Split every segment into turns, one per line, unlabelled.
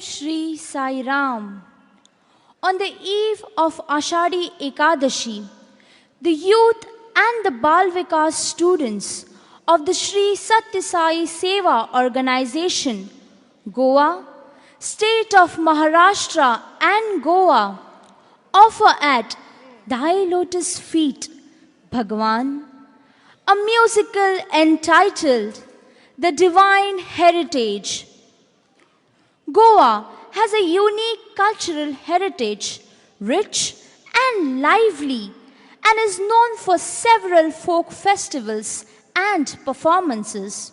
Shri Sai Ram. On the eve of Ashadi Ekadashi, the youth and the Bal Vikas students of the Shri Satya Sai Seva organization, Goa, state of Maharashtra and Goa, offer at Thy Lotus Feet, Bhagwan, a musical entitled The Divine Heritage. Goa has a unique cultural heritage, rich and lively, and is known for several folk festivals and performances.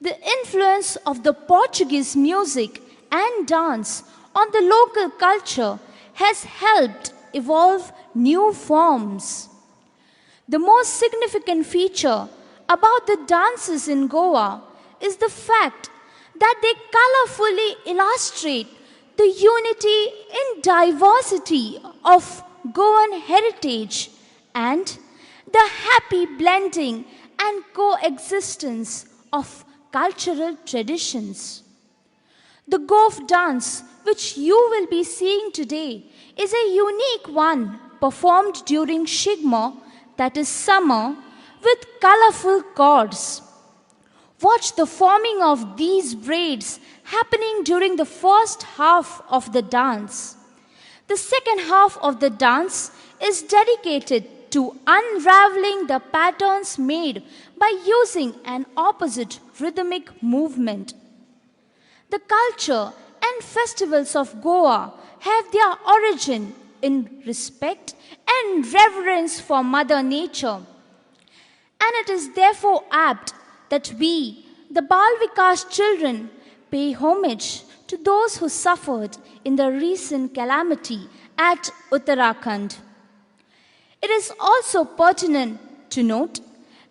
The influence of the Portuguese music and dance on the local culture has helped evolve new forms. The most significant feature about the dances in Goa is the fact that they colorfully illustrate the unity in diversity of Goan heritage and the happy blending and coexistence of cultural traditions. The Gof dance, which you will be seeing today, is a unique one performed during Shigma, that is summer, with colorful cords. Watch the forming of these braids happening during the first half of the dance. The second half of the dance is dedicated to unraveling the patterns made by using an opposite rhythmic movement. The culture and festivals of Goa have their origin in respect and reverence for Mother Nature. And it is therefore apt that we, the Bal Vikas children, pay homage to those who suffered in the recent calamity at Uttarakhand. It is also pertinent to note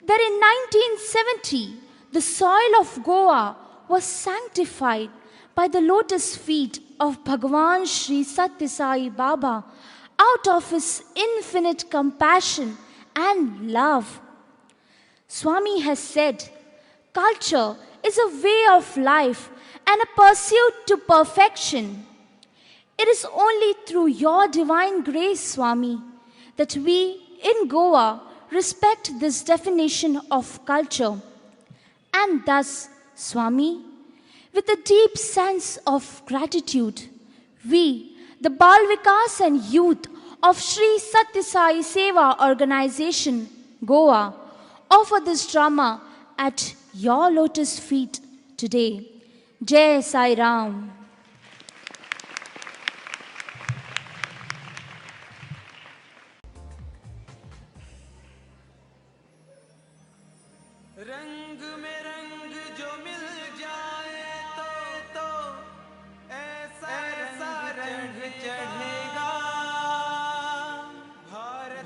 that in 1970, the soil of Goa was sanctified by the lotus feet of Bhagwan Shri Satya Sai Baba out of his infinite compassion and love. Swami has said, culture is a way of life and a pursuit to perfection. It is only through your divine grace, Swami, that we in Goa respect this definition of culture. And thus, Swami, with a deep sense of gratitude, we, the Bal Vikas and youth of Shri Satya Sai Seva organization, Goa, offer this drama at your lotus feet today. Jai Sai Ram.
रंग में रंग जो मिल जाए तो ऐसा रंग चढ़ेगा।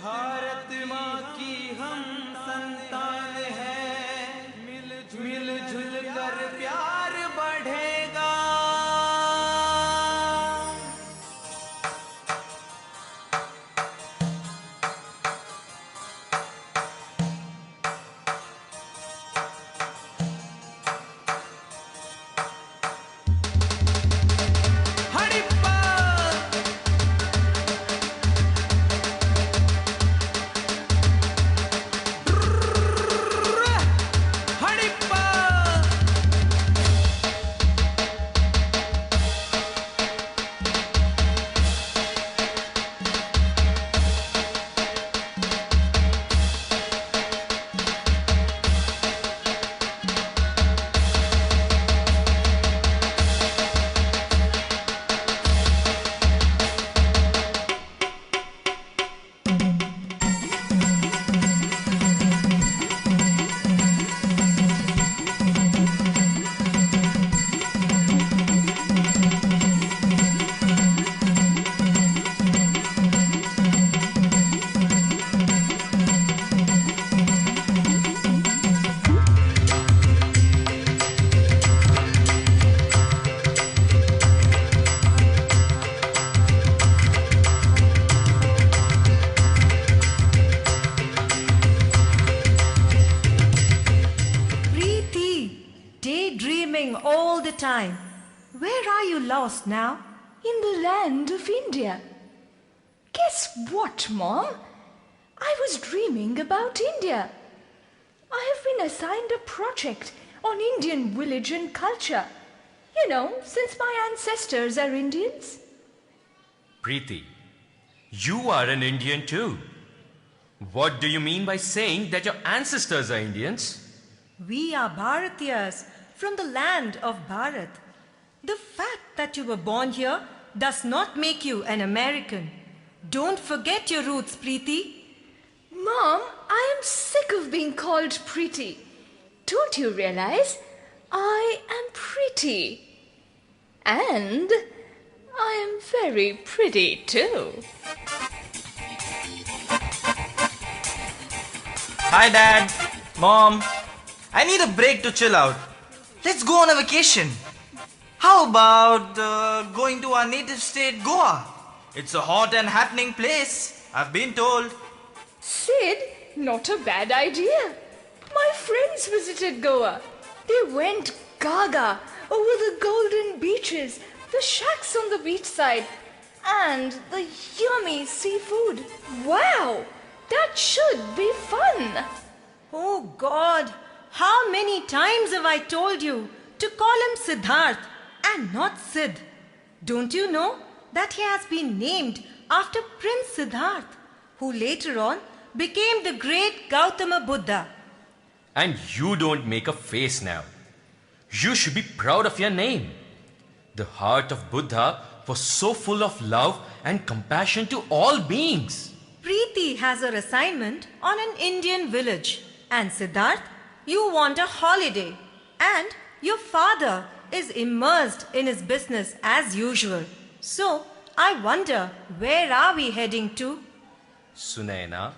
भारत माँ की हम संतान हैं, मिलजुल कर प्यार बढ़ेगा।
Daydreaming all the time. where are you lost now?
In the land of India. Guess what, Mom? I was dreaming about India. I have been assigned a project on Indian village and culture. You know, since my ancestors are Indians.
Preeti, you are an Indian too. What do you mean by saying that your ancestors are Indians?
We are Bharatiyas from the land of Bharat. The fact that you were born here does not make you an American. Don't forget your roots, Preeti.
Mom, I am sick of being called pretty. Don't you realize I am pretty? And I am very pretty too.
Hi Dad, Mom. I need a break to chill out. Let's go on a vacation. How about going to our native state, Goa? It's a hot and happening place, I've been told.
Sid, not a bad idea. My friends visited Goa. They went gaga over the golden beaches, the shacks on the beachside, and the yummy seafood. Wow, that should be fun.
Oh God, how many times have I told you to call him Siddharth and not Sid? Don't you know that he has been named after Prince Siddharth, who later on became the great Gautama Buddha?
And you don't make a face now. You should be proud of your name. The heart of Buddha was so full of love and compassion to all beings.
Preeti has her assignment on an Indian village. And Siddharth, you want a holiday. And your father is immersed in his business as usual. So, I wonder, where are we heading to?
Sunaina,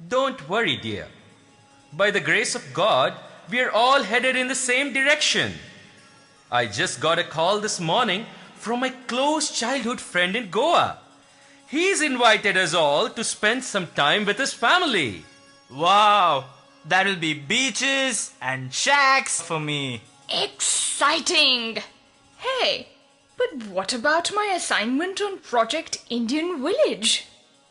don't worry, dear. By the grace of God, we are all headed in the same direction. I just got a call this morning from my close childhood friend in Goa. He's invited us all to spend some time with his family.
Wow, that'll be beaches and shacks for me.
Exciting! Hey, but what about my assignment on Project Indian Village?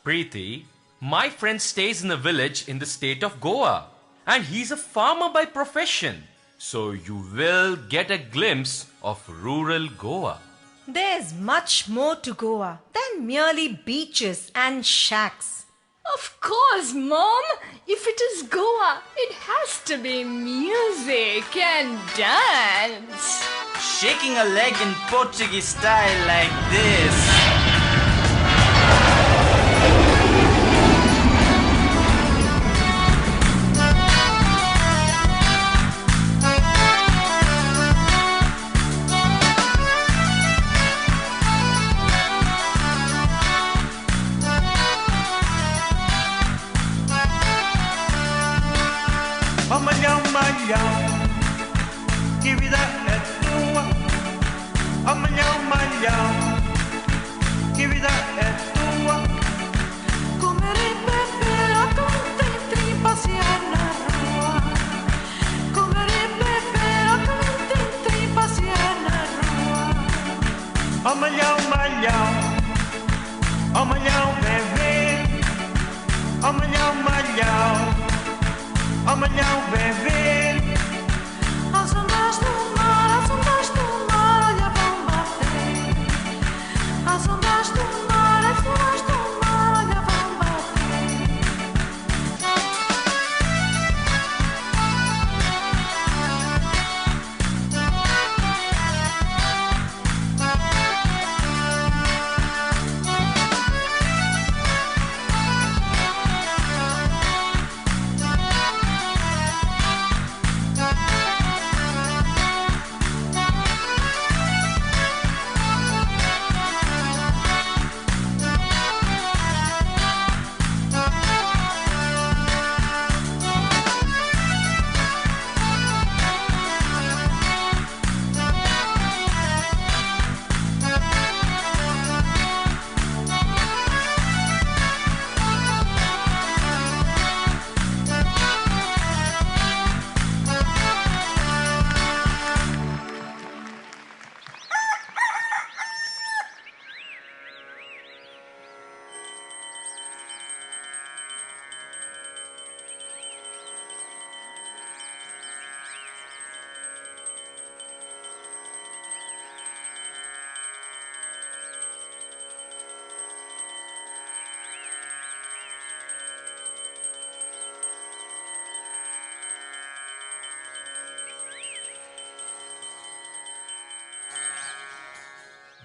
Preeti, my friend stays in a village in the state of Goa, and he's a farmer by profession. So you will get a glimpse of rural Goa.
There's much more to Goa than merely beaches and shacks.
Of course, Mom. If it is Goa, it has to be music and dance.
Shaking a leg in Portuguese style like this.
Malhão, que vida é tua? Oh malhão, malhão, que vida é tua? Comer e beber a contente e passear na rua. Comer e beber a contente e passear na rua. Oh malhão, malhão, oh malhão, bebê. Oh malhão, malhão. Amanhã bebê, as ondas do mar, olha vão bater. As ondas do mar, olha vão bater.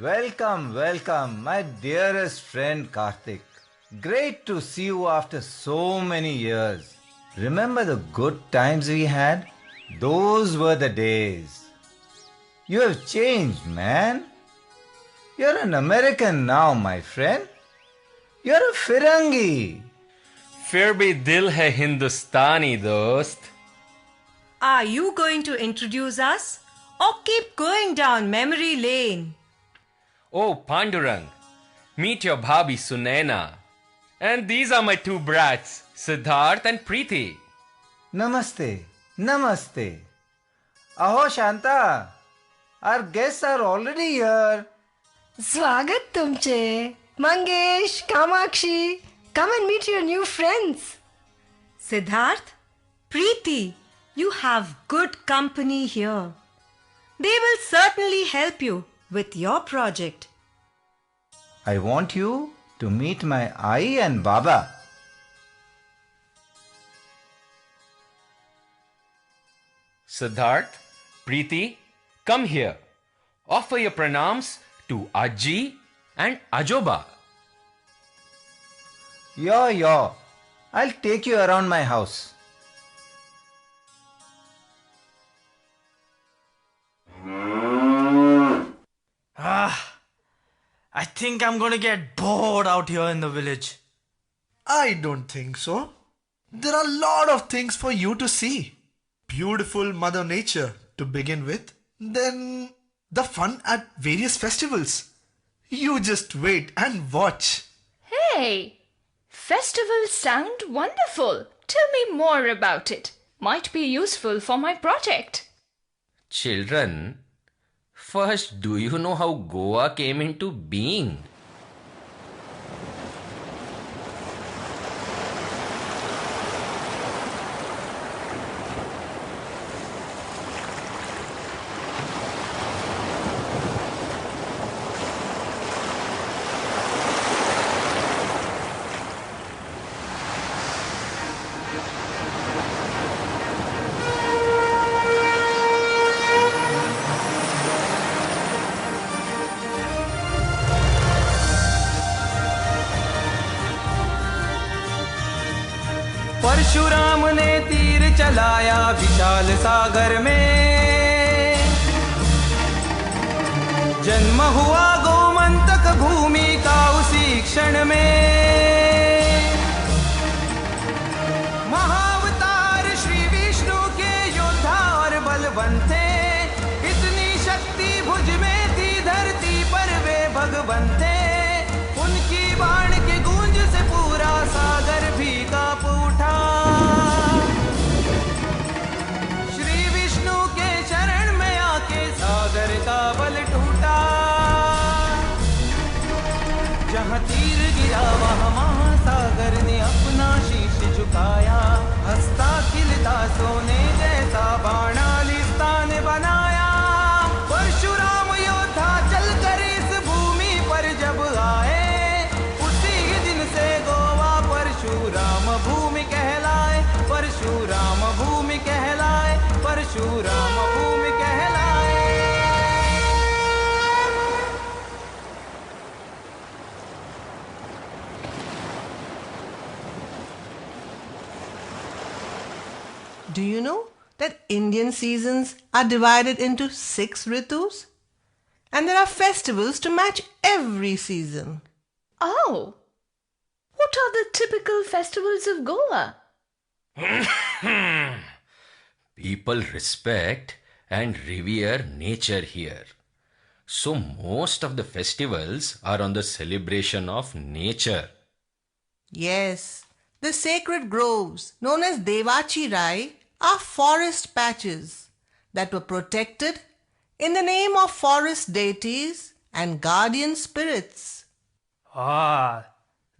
Welcome, welcome, my dearest friend Karthik. Great to see you after so many years. Remember the good times we had? Those were the days. You have changed, man. You're an American now, my friend. You're a Firangi.
फिर भी दिल है हिंदुस्तानी दोस्त.
Are you going to introduce us or keep going down memory lane?
Oh, Pandurang, meet your bhabhi Sunaina. And these are my two brats, Siddharth and Preeti.
Namaste, namaste. Aho Shanta, our guests are already here.
स्वागत तुमचे. Mangesh, Kamakshi, come and meet your new friends.
Siddharth, Preeti, you have good company here. They will certainly help you with your project.
I want you to meet my Ai and Baba.
Siddharth, Preeti, come here. Offer your pranams to Aji and Ajoba.
Yo, I'll take you around my house.
I think I'm gonna get bored out here in the village.
I don't think so. There are a lot of things for you to see. Beautiful Mother Nature to begin with. Then the fun at various festivals. You just wait and watch.
Hey, festivals sound wonderful. Tell me more about it. Might be useful for my project.
Children, first, do you know how Goa came into being?
Parshuram ने तीर चलाया विशाल सागर में, जन्म हुआ गोमंतक भूमि का उसी क्षण में। महाअवतार श्री विष्णु के योद्धा और बलवंत थे, इतनी शक्ति भुज में थी धरती पर वे भगवन थे। उनकी बाण के गूंज से पूरा सागर भी कांप उठा। श्री विष्णु के शरण में आके सागर का बल टूटा। जहाँ तीर गिरा वहाँ महासागर ने अपना शीश झुकाया। हंसता खिलता सोने जैसा बाणालिस्ता ने बनाया। परशुराम योद्धा चलकर इस भूमि पर जब आए, परशुराम भूमि कहलाए, परशुराम भूमि कहलाए, परशुराम भूमि कहलाए।
Do you know that Indian seasons are divided into 6 ritus? And there are festivals to match every season.
Oh, what are the typical festivals of Goa?
People respect and revere nature here. So most of the festivals are on the celebration of nature.
Yes, the sacred groves known as Devachirai are forest patches that were protected in the name of forest deities and guardian spirits.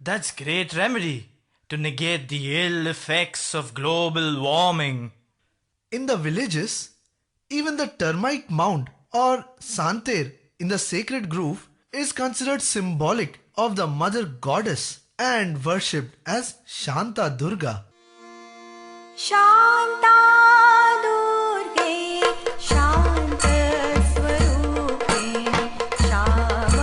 That's great remedy to negate the ill effects of global warming.
In the villages, even the termite mound or santer in the sacred grove is considered symbolic of the mother goddess and worshipped as Shanta Durga.
Shanta Durge, Shanta Swarupe, Shama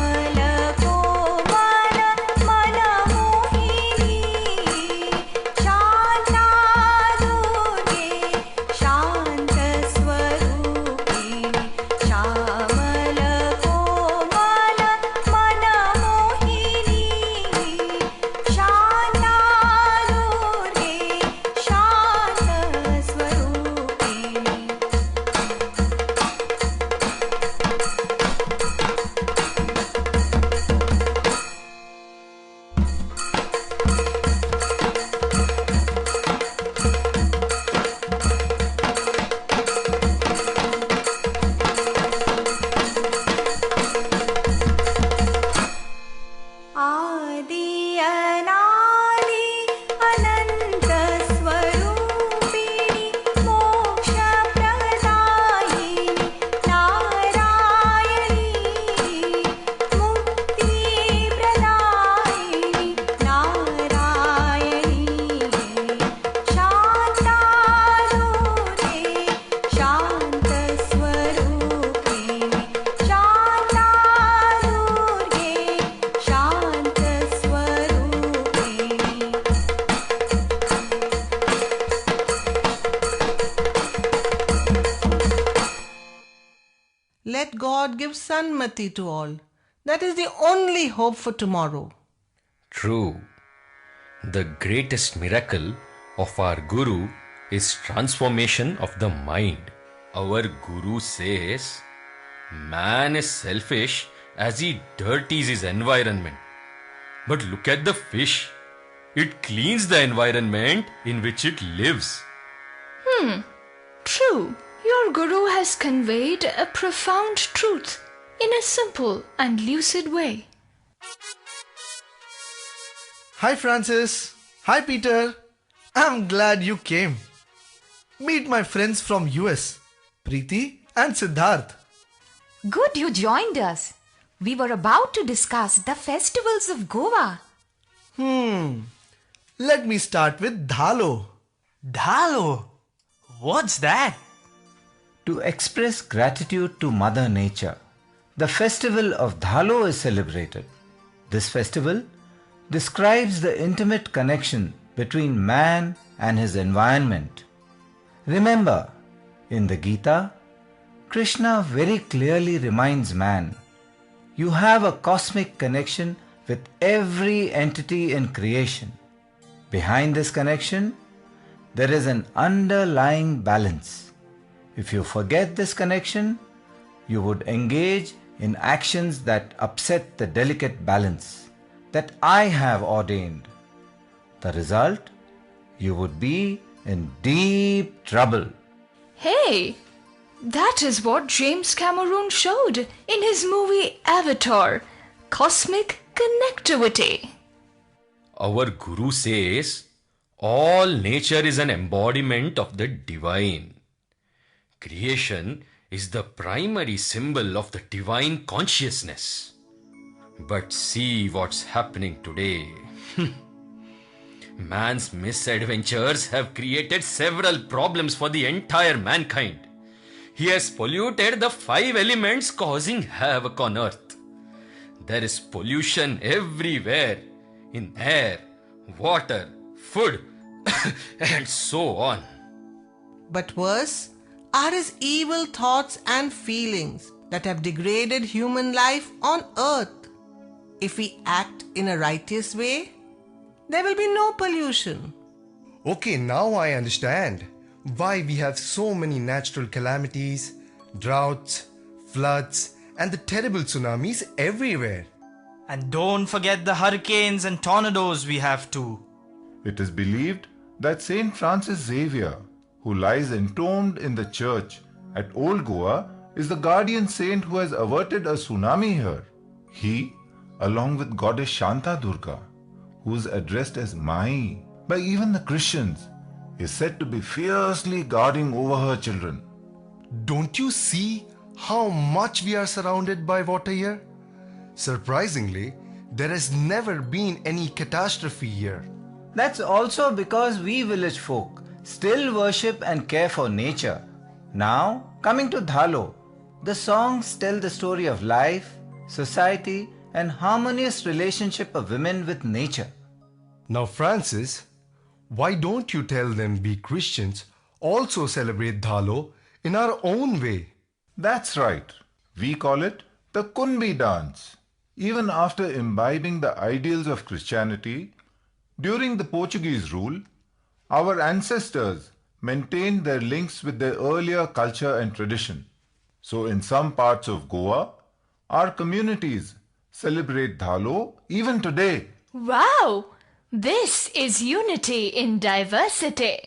God gives Sanmati to all. That is the only hope for tomorrow.
True. The greatest miracle of our Guru is transformation of the mind. Our Guru says, man is selfish as he dirties his environment. But look at the fish. It cleans the environment in which it lives.
True. Your Guru has conveyed a profound truth in a simple and lucid way.
Hi Francis. Hi Peter. I'm glad you came. Meet my friends from US, Preeti and Siddharth.
Good you joined us. We were about to discuss the festivals of Goa.
Let me start with Dhalo.
Dhalo? What's that?
To express gratitude to Mother Nature, the festival of Dhalo is celebrated. This festival describes the intimate connection between man and his environment. Remember, in the Gita, Krishna very clearly reminds man, you have a cosmic connection with every entity in creation. Behind this connection, there is an underlying balance. If you forget this connection, you would engage in actions that upset the delicate balance that I have ordained. The result? You would be in deep trouble.
Hey, that is what James Cameron showed in his movie Avatar, Cosmic Connectivity.
Our Guru says, all nature is an embodiment of the divine. Creation is the primary symbol of the divine consciousness. But see what's happening today. Man's misadventures have created several problems for the entire mankind. He has polluted the 5 elements, causing havoc on earth. There is pollution everywhere, in air, water, food, and so on.
But worse are his evil thoughts and feelings that have degraded human life on earth. If we act in a righteous way, there will be no pollution.
Okay, now I understand why we have so many natural calamities, droughts, floods, and the terrible tsunamis everywhere.
And don't forget the hurricanes and tornadoes we have too.
It is believed that Saint Francis Xavier, who lies entombed in the church at Old Goa, is the guardian saint who has averted a tsunami here. He, along with goddess Shanta Durga, who is addressed as Mai by even the Christians, is said to be fiercely guarding over her children.
Don't you see how much we are surrounded by water here? Surprisingly, there has never been any catastrophe here.
That's also because we village folk still worship and care for nature. Now, coming to Dhalo, the songs tell the story of life, society, and harmonious relationship of women with nature.
Now, Francis, why don't you tell them we Christians also celebrate Dhalo in our own way?
That's right. We call it the Kunbi dance. Even after imbibing the ideals of Christianity, during the Portuguese rule, our ancestors maintained their links with their earlier culture and tradition. So in some parts of Goa, our communities celebrate Dhalo even today.
Wow! This is unity in diversity.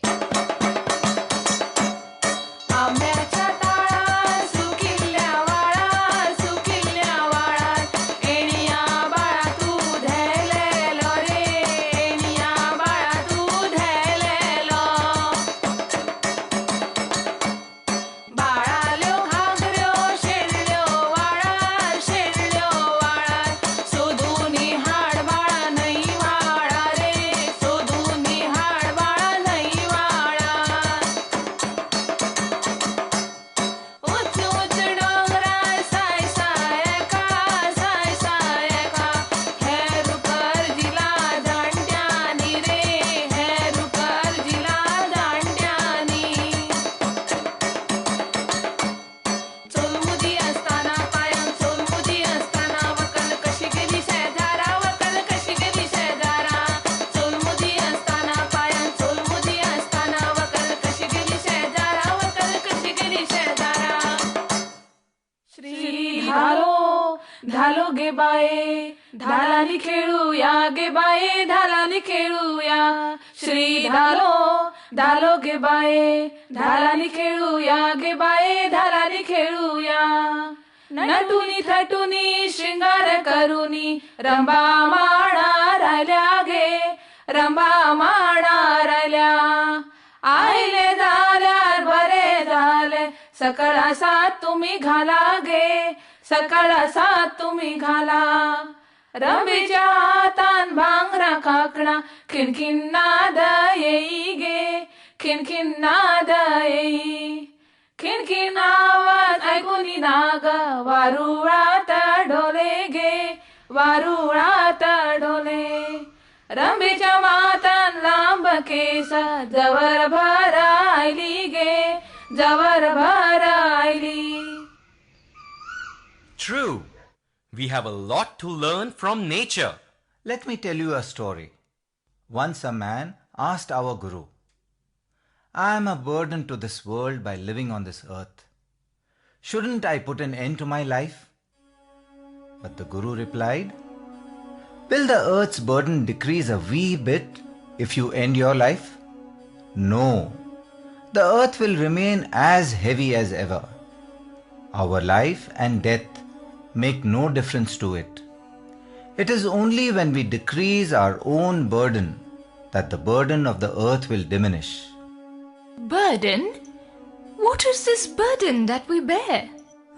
Dhalo गे बाये धालानी खेळूया गे बाये धालानी खेळूया श्री धालो गे बाये धालानी खेळूया गे बाये धालानी खेळूया नटुनी थटुनी श्रृंगार करुनी रंबा माणा राहिल्या गे रंबा माणा राहिल्या आईले झाल्यार बरे झाले सकाळ सात तुम्ही घाला गे सकाळ सात तुम्ही घाला रंबीच्या हातान भांगरा काकणा खिणखिण नाद येई गे खिणखिण नाद येई खिणखिण आवाज ऐकूनी नाग वारुळात ढोले गे वारुळात ढोले रंबीच्या मातान लांब केस जवर भर आयली गे जवर भर oily.
True. We have a lot to learn from nature.
Let me tell you a story. Once a man asked our Guru, I am a burden to this world by living on this earth. Shouldn't I put an end to my life? But the Guru replied, will the earth's burden decrease a wee bit if you end your life? No. The earth will remain as heavy as ever. Our life and death make no difference to it. It is only when we decrease our own burden that the burden of the earth will diminish.
Burden? What is this burden that we bear?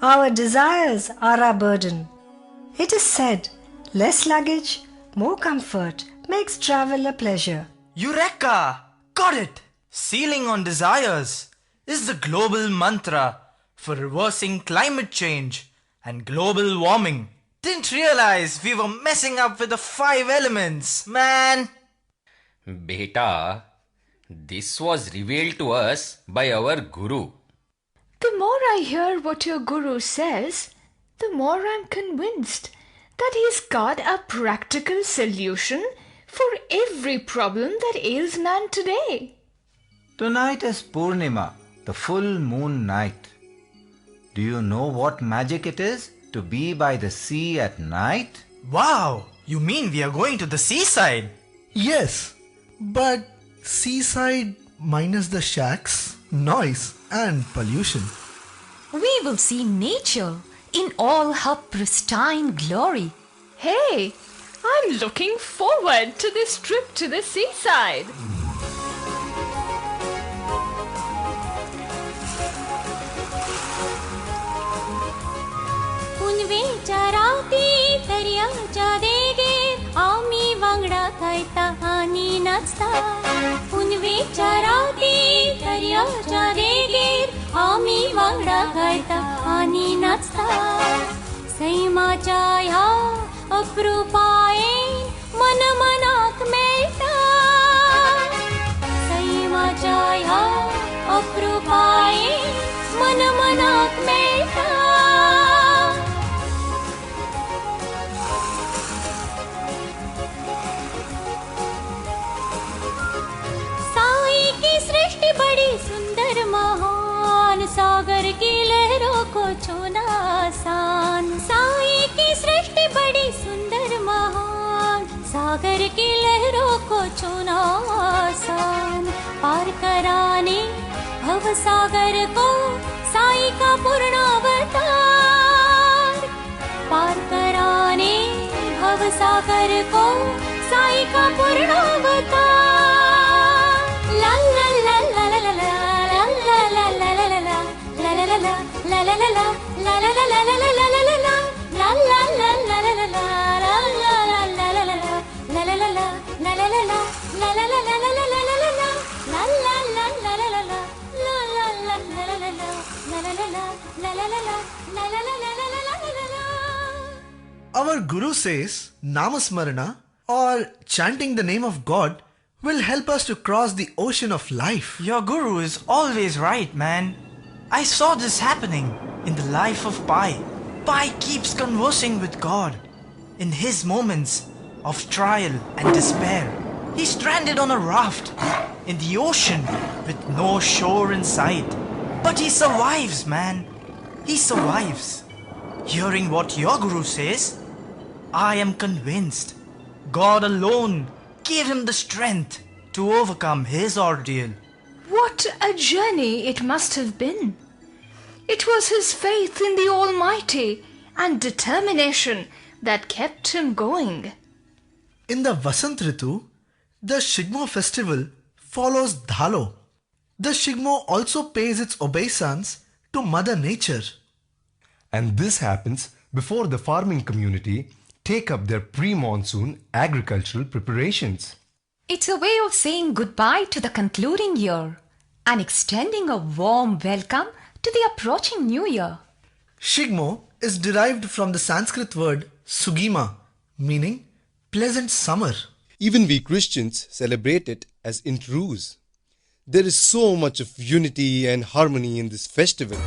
Our desires are our burden. It is said, less luggage, more comfort makes travel a pleasure.
Eureka! Got it! Sealing on desires is the global mantra for reversing climate change and global warming. Didn't realize we were messing up with the 5 elements, man.
Beta, this was revealed to us by our Guru.
The more I hear what your Guru says, the more I'm convinced that he's got a practical solution for every problem that ails man today.
Tonight is Purnima, the full moon night. Do you know what magic it is to be by the sea at night?
Wow! You mean we are going to the seaside?
Yes, but seaside minus the shacks, noise and pollution.
We will see nature in all her pristine glory.
Hey, I'm looking forward to this trip to the seaside.
रावती दर्याच्या देगेर आमी वांगडा खायता आनी नाचता पुनवेच्या रावती दर्याच्या देगेर आमी वांगडा खायता आनी नाचता सैमाच्या ह्या अप्रुपायेन मन मनाक मेळटा सैमाच्या ह्या अप्रुपायेन मन मनाक मेळटा बड़ी सुंदर महान सागर की लहरों को छूना आसान साई की सृष्टि बड़ी सुंदर महान सागर की लहरों को छूना आसान पार कराने भव सागर को साई का पूर्ण अवतार पार कराने भव सागर को साई का पूर्ण अवतार ला ला ला ला ला ला ला ला ला ला ला
Our Guru says Namasmarana or chanting the name of God will help us to cross the ocean of life.
Your Guru is always right, man. I saw this happening in the life of Pai. Pai keeps conversing with God. In his moments of trial and despair, he's stranded on a raft in the ocean with no shore in sight. But he survives, man. He survives. Hearing what your Guru says, I am convinced God alone gave him the strength to overcome his ordeal.
What a journey it must have been! It was his faith in the Almighty and determination that kept him going.
In the Vasant Ritu, the Shigmo festival follows Dhalo. The Shigmo also pays its obeisance to Mother Nature.
And this happens before the farming community take up their pre-monsoon agricultural preparations.
It's a way of saying goodbye to the concluding year and extending a warm welcome to the approaching new year.
Shigmo is derived from the Sanskrit word Sugima, meaning pleasant summer.
Even we Christians celebrate it as Intrus. There is so much of unity and harmony in this festival.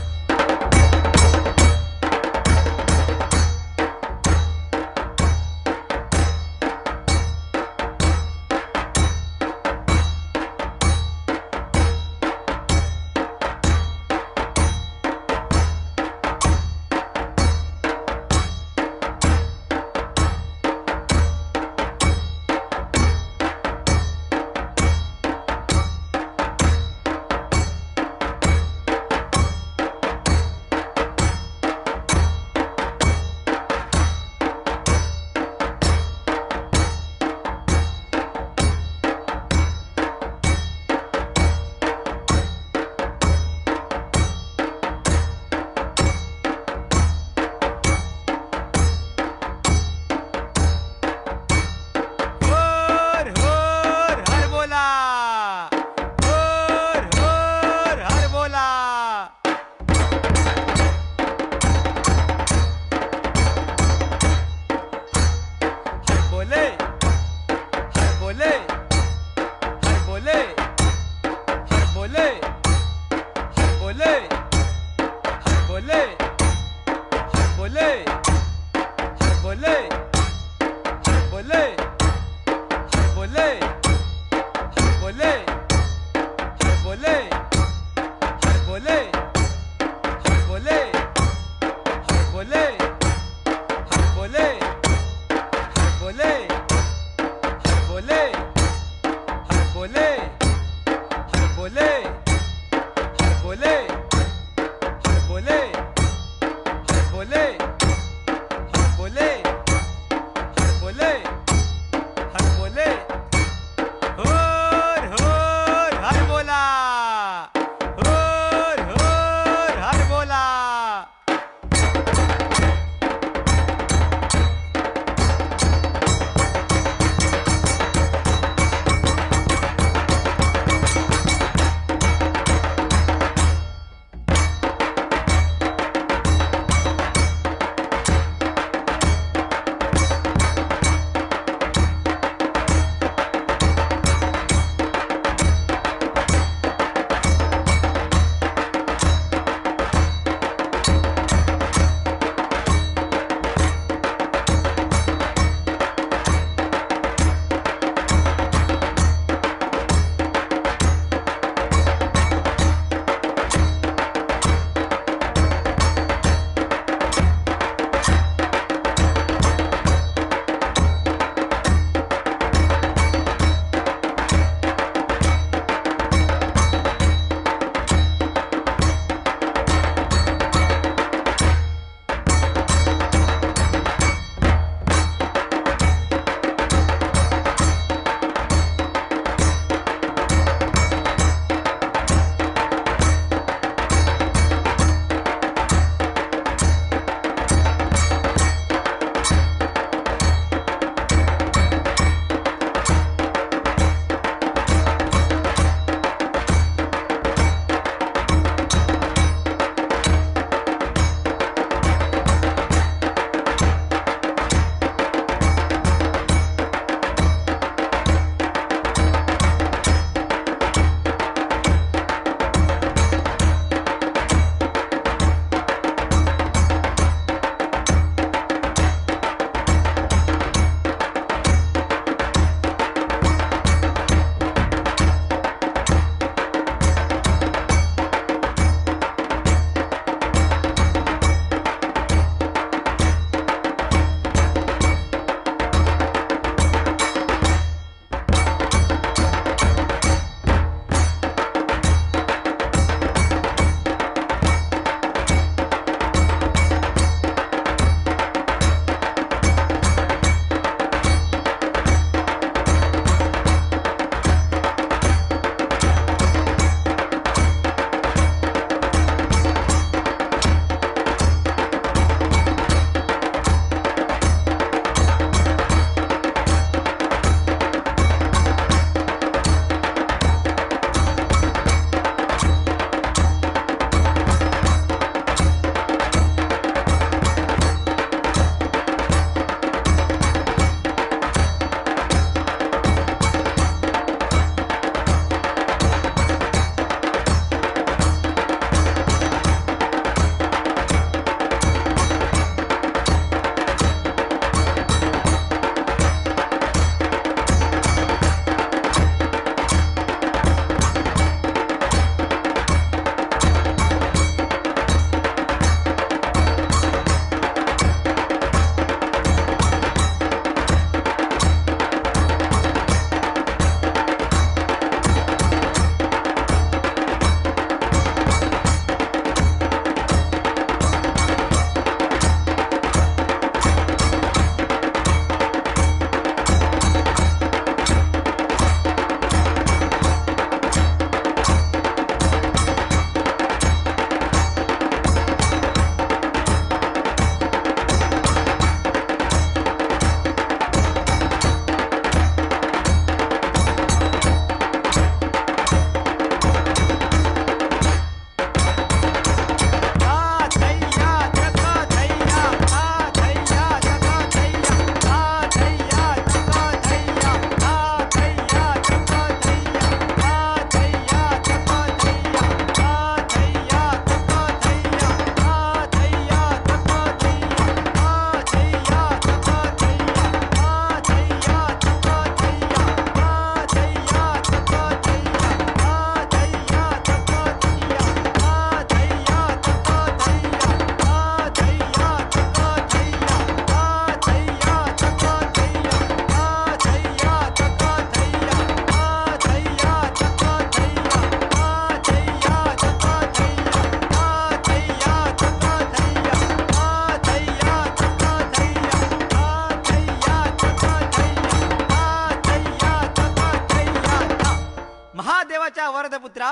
वरदपुत्रा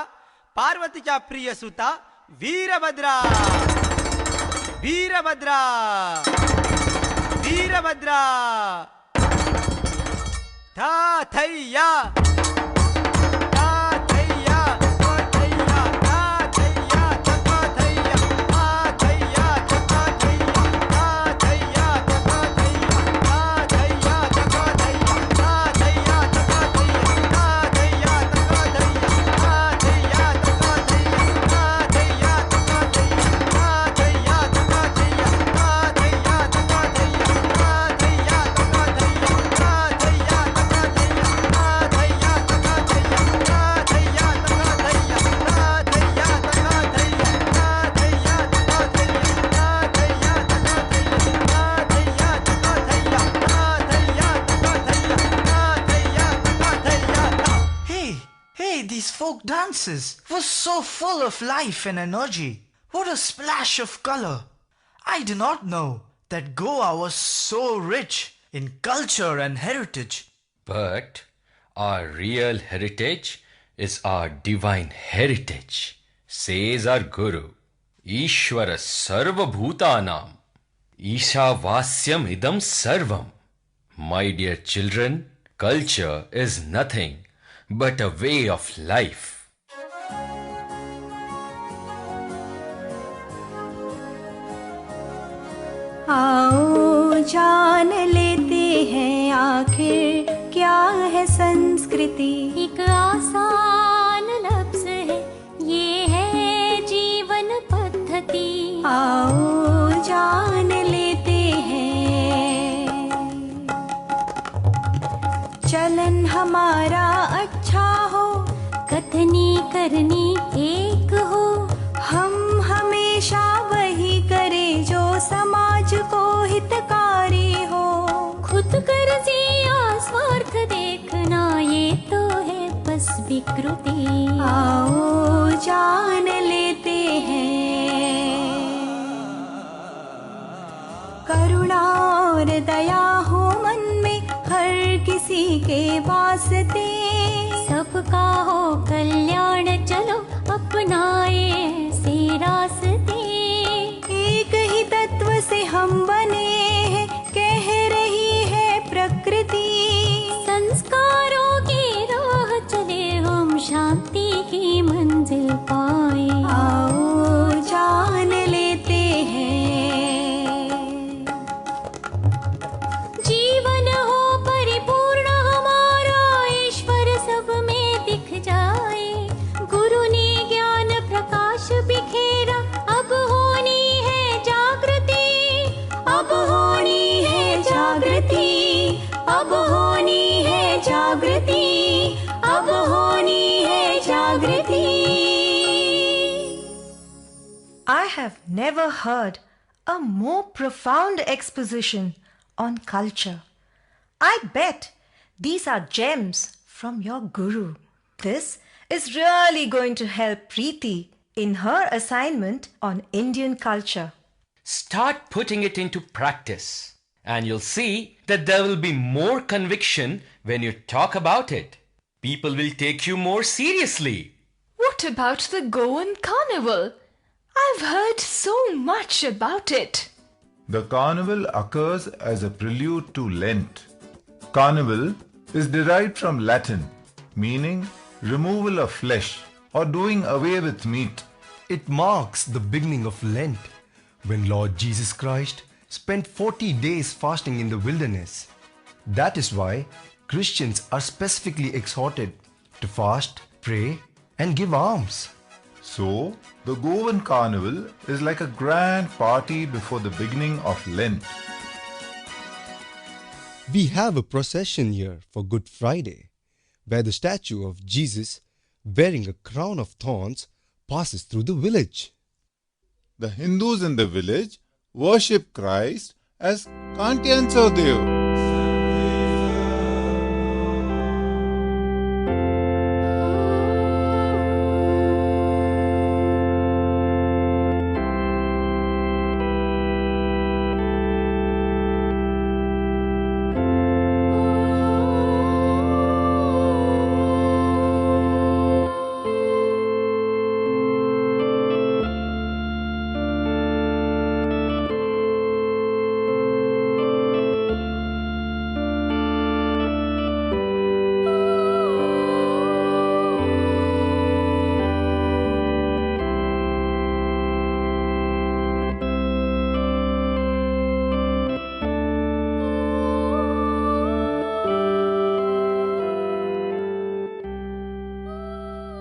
पार्वतीचा प्रिय सुता वीरभद्रा वीरभद्रा वीरभद्रा था थैया
These folk dances were so full of life and energy. What a splash of color. I did not know that Goa was so rich in culture and heritage.
But our real heritage is our divine heritage, says our Guru. Ishvara sarva bhutanam, Ishavasyam idam sarvam. My dear children, culture is nothing but a way of life.
आओ जान लेते हैं आखिर क्या है संस्कृति। एक आसान लफ्ज़ है ये है जीवन पद्धति। आओ जान लेते हैं चलन हमारा अच्छा हो, कथनी करनी एक हो, हम हमेशा वही करें जो समाज को हितकारी हो। खुद गर्जी या स्वार्थ देखना ये तो है बस विकृति। आओ जान लेते हैं करुणा और दया हो मन में हर किसी के वास्ते। सबका हो कल्याण चलो अपनाए ऐसे रास्ते। एक ही तत्व से हम बने हैं कह रही है प्रकृति। संस्कारों की राह चले हम शांति की मंजिल पाए। आओ जान लेते हैं जीवन हो परिपूर्ण हमारा ईश्वर सब में दिख जाए। गुरु ने ज्ञान प्रकाश बिखेरा अब होनी है जागृति। अब होनी है जागृति। अब होनी है जागृति। अब होनी है जागृति।
I have never heard a more profound exposition on culture. I bet these are gems from your guru. This is really going to help Preeti in her assignment on Indian culture.
Start putting it into practice, and you'll see that there will be more conviction when you talk about it. People will take you more seriously.
What about the Goan carnival? I've heard so much about it.
The carnival occurs as a prelude to Lent. Carnival is derived from Latin, meaning removal of flesh or doing away with meat.
It marks the beginning of Lent, when Lord Jesus Christ spent 40 days fasting in the wilderness. That is why Christians are specifically exhorted to fast, pray, and give alms.
So, the Goan Carnival is like a grand party before the beginning of Lent.
We have a procession here for Good Friday, where the statue of Jesus wearing a crown of thorns passes through the village.
The Hindus in the village worship Christ as Kantyanso Dev.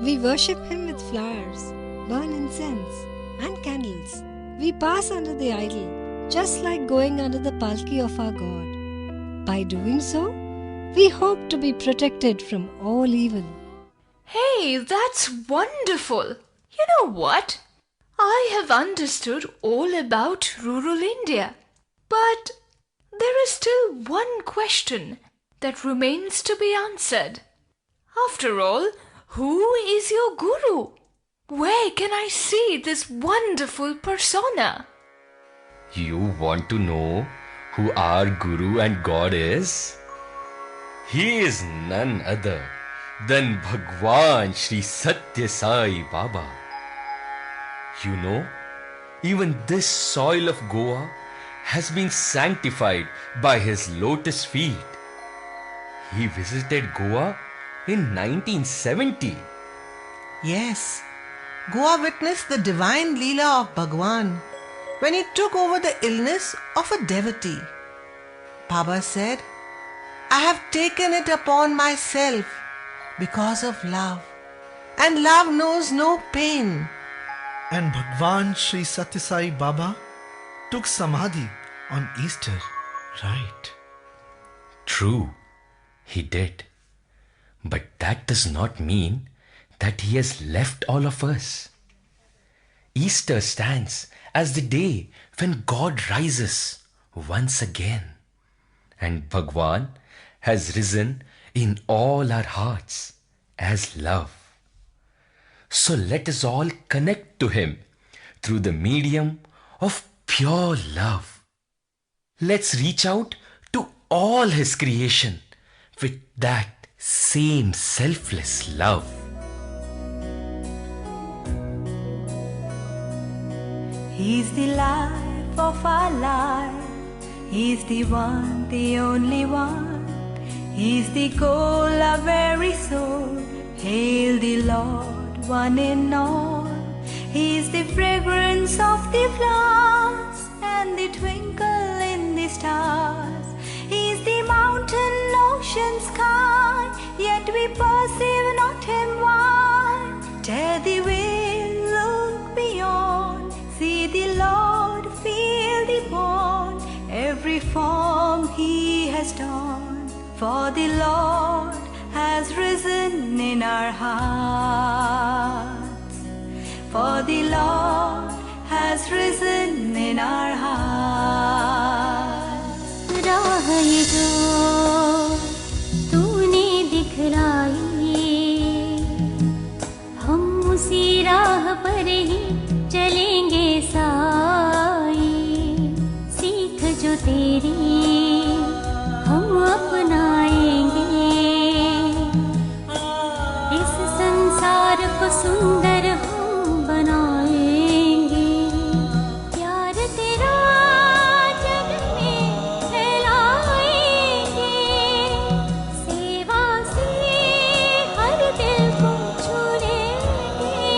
We worship Him with flowers, burn incense and candles. We pass under the idol, just like going under the palki of our God. By doing so, we hope to be protected from all evil.
Hey, that's wonderful. You know what? I have understood all about rural India. But there is still one question that remains to be answered. After all, who is your guru? Where can I see this wonderful persona?
You want to know who our Guru and God is? He is none other than Bhagwan Sri Satya Sai Baba. You know, even this soil of Goa has been sanctified by his lotus feet. He visited Goa in 1970.
Yes, Goa witnessed the divine Leela of Bhagwan when he took over the illness of a devotee. Baba said, I have taken it upon myself because of love, and love knows no pain.
And Bhagwan Sri Satya Sai Baba took Samadhi on Easter, right?
True, he did. But that does not mean that he has left all of us. Easter stands as the day when God rises once again. And Bhagwan has risen in all our hearts as love. So let us all connect to him through the medium of pure love. Let's reach out to all his creation with that same selfless love.
He's the life of our life. He's the one, the only one. He's the goal, our very soul. Hail the Lord, one in all. He's the fragrance of the flowers and the twinkle in the stars. He's the mountain, ocean, sky, yet we perceive not him. Why? Tear the veil, look beyond. See the Lord, feel the bond. Every form he has done. For the Lord has risen in our hearts. For the Lord has risen in our hearts. राह ये जो तूने दिखलाई, हम उसी राह पर ही चलेंगे साई। सीख जो तेरी हम अपनाएंगे, इस संसार को सुंदर हम बनाएंगे। प्यार तेरा जग में फैलाएंगे, सेवा से हर दिल को छू लेंगे।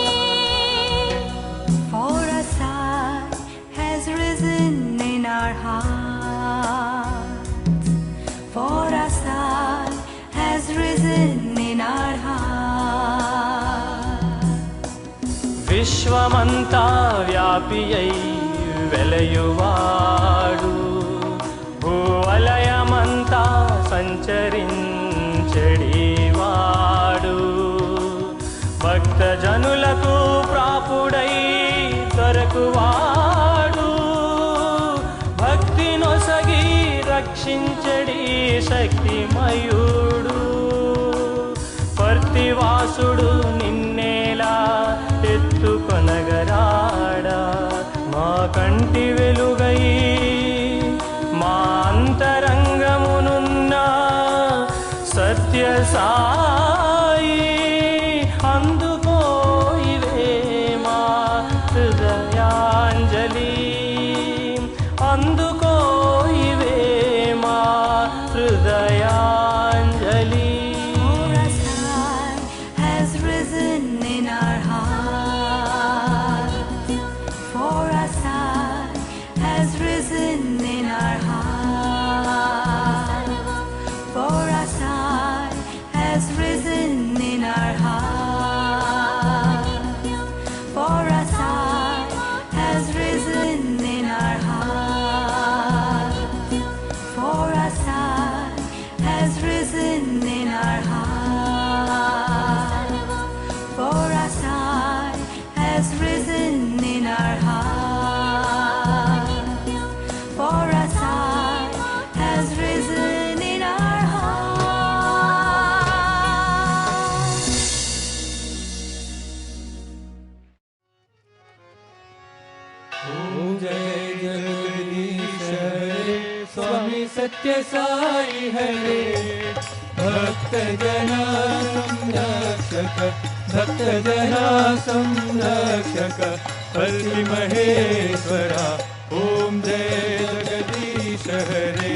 For a sigh has risen in our hearts. For a sigh has risen in our hearts.
విశ్వమంతా వ్యాపియై వెలయువాడు, భూవలయమంతా సంచరించడివాడు. భక్తజనులకు ప్రాపుడై దొరకువాడు, భక్తి నొసగి రక్షించడి శక్తిమయుడు. పర్తివాసుడు నిన్నేలా ఎత్తుకొనగరాడా, మా కంటి వెలుగై మా అంతరంగమునున్న సత్య సాయి. అందుకో ఇవే మా హృదయాంజలి, అందుకో ఇవే మా హృదయాంజలి.
For a sigh has risen in our hearts. For a sigh has risen in our hearts. For a sigh has risen
सत्य साई हरे भक्त जना संरक्षक भक्त जना संरक्षक पति महेश्वरा ओम जय जगदीश हरे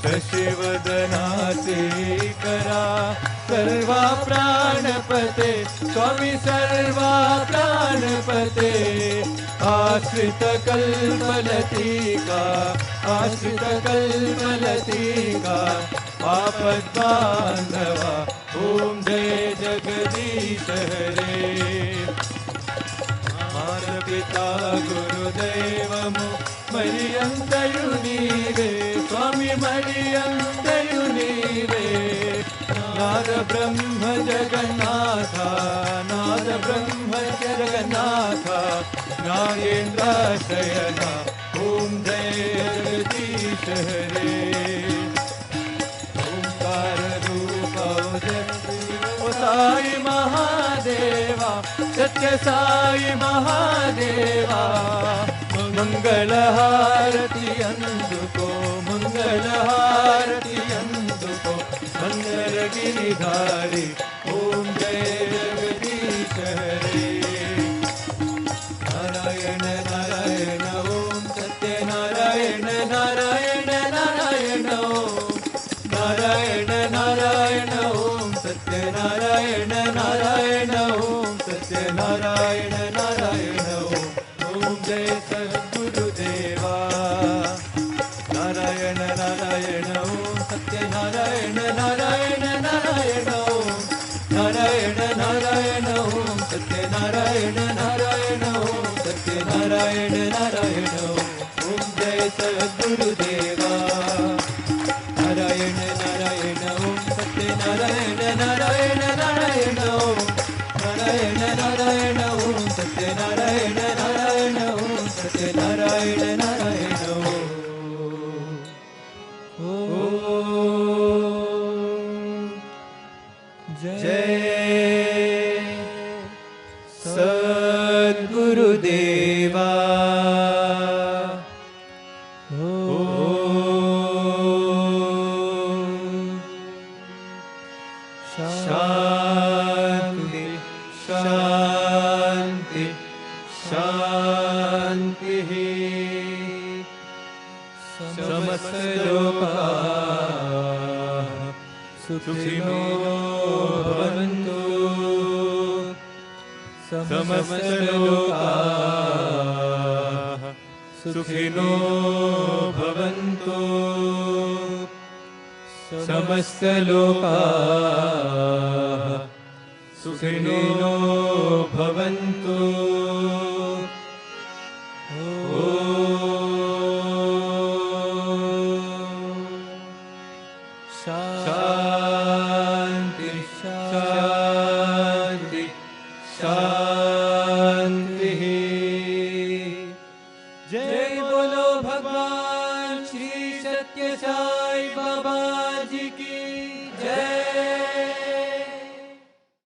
शशिवदनाते करा सर्वा प्राणपते स्वामी सर्वा प्राणपते आश्रित कल्पलतिका आश्रित कल्पलतिका आपद्बान्धवा ओम जय जगदीश हरे माता पिता गुरुदैवमु मरियंतयु नीवे स्वामी मरियंतयु नीवे नाद ब्रह्म जगन्नाथ नाद ब्रह्म जगन्नाथ नागेन्द्र शयना ओम जय जगदीश हरे ओंकार रूप ओ साई महादेवा सत्य साई महादेवा मंगल हारति अंदुको मंगल हारति अंदुको मंगल गिरिधारी ओम जय जगदीश हरे नारायण नारायण ओम सत्य नारायण नारायण नारायण ओम नारायण नारायण ओम सत्य नारायण नारायण ओम सत्य नारायण नारायण ओम जय सद्गुरुदेवा नारायण नारायण ओम सत्य नारायण नारायण नारायण ओम नारायण नारायण ओम सत्य नारायण नारायण ओम सत्य नारायण नारायण ओम जय सद्गुरुदेवा नारायण नारायण ओम सत्य नारायण नारायण नारायण ओम नारायण नारायण ओम सत्य नारायण नारायण ओम सत्य नारायण नारायण ओम जय सद्गुरुदेवा शांति शांति शांति समस्त लोकाः सुखिनो भवन्तु समस्त लोकाः सुखिनो भवन्तु समस्त लोकाः सुखिनो भवन्तु शांति शांति शांति